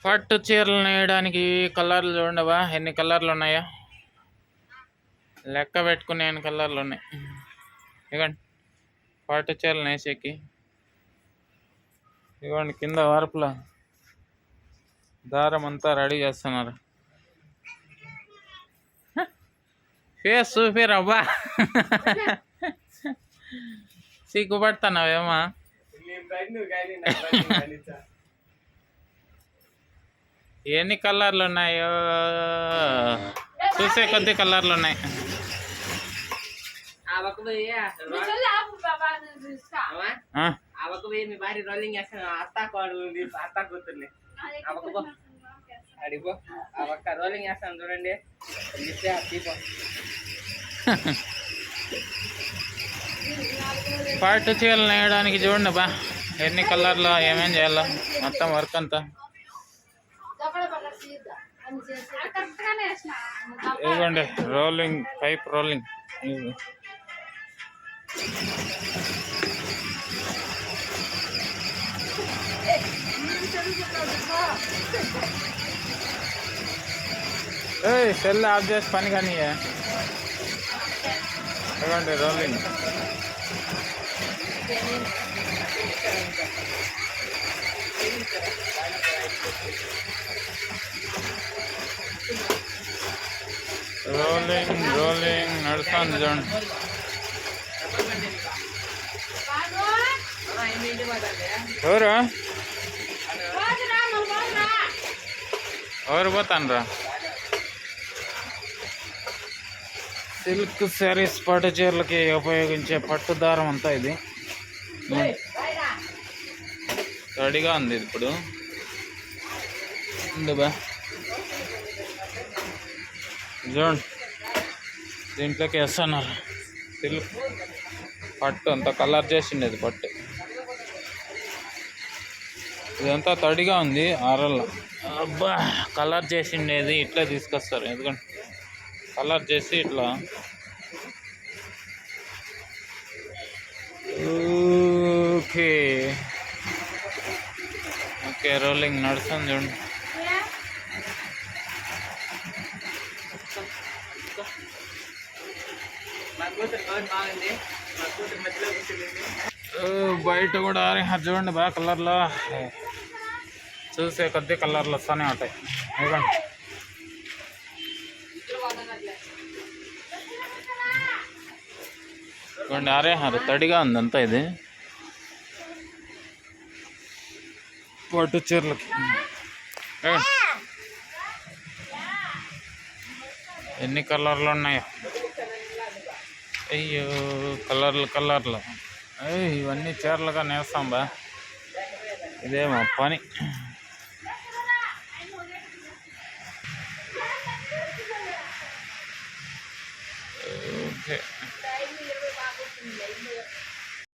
పట్టు చీరలు నేయడానికి కలర్లు చూడవా, ఎన్ని కలర్లు ఉన్నాయో లెక్క పెట్టుకునే ఎన్ని కలర్లు ఉన్నాయి. ఇవ్వండి పట్టు చీరలు నేసేకి. ఇవ్వండి కింద వరపుల దారం అంతా రెడీ చేస్తున్నారు. ఫేస్ చూపిరవ్వా, సిగ్గుపడుతున్నావేమా? ఎన్ని కలర్లు ఉన్నాయో చూసే కొద్ది కలర్లు ఉన్నాయి. చూడండి పట్టు చీరలు నేయడానికి చూడండి బా, ఎన్ని కలర్లు, ఏమేం చేయాలో మొత్తం వర్క్ అంతా. ఇవ్వండి rolling, pipe rolling. Cell of చేసి పని కానీ. ఇవ్వండి రోలింగ్. రోలింగ్ రోలింగ్ నడుస్తుంది చూడండి. ఎవరు ఎవరు పోతాన్రా? సిల్క్ శారీస్, పట్టు చీరలకి ఉపయోగించే పట్టు దారం అంతా ఇది. రెడీగా ఉంది ఇది ఇప్పుడు. బా చూడండి, దీంట్లోకి వేస్తున్నారు సిల్క్ పట్టు అంతా కలర్ చేసిండేది పట్టు. ఇదంతా తడిగా ఉంది ఆరల్లో. అబ్బా కలర్ చేసిండేది ఇట్లా తీసుకొస్తారు, ఎందుకంటే కలర్ చేసి ఇట్లా. ఓకే ఓకే రోలింగ్ నడుస్తుంది చూడండి. బయట కూడా చూడండి బాగా కలర్లో, చూసే కొద్ది కలర్లు వస్తూనే ఉంటాయి. ఇవ్వండి ఇవ్వండి ఆరేహారు తడిగా ఉంది అంతా ఇది పట్టు చీరలకి. ఎన్ని కలర్లు ఉన్నాయో, అయ్యో కలర్లు కలర్లు. ఇవన్నీ చీరలుగా నేస్తాం బా, ఇదే మా పని.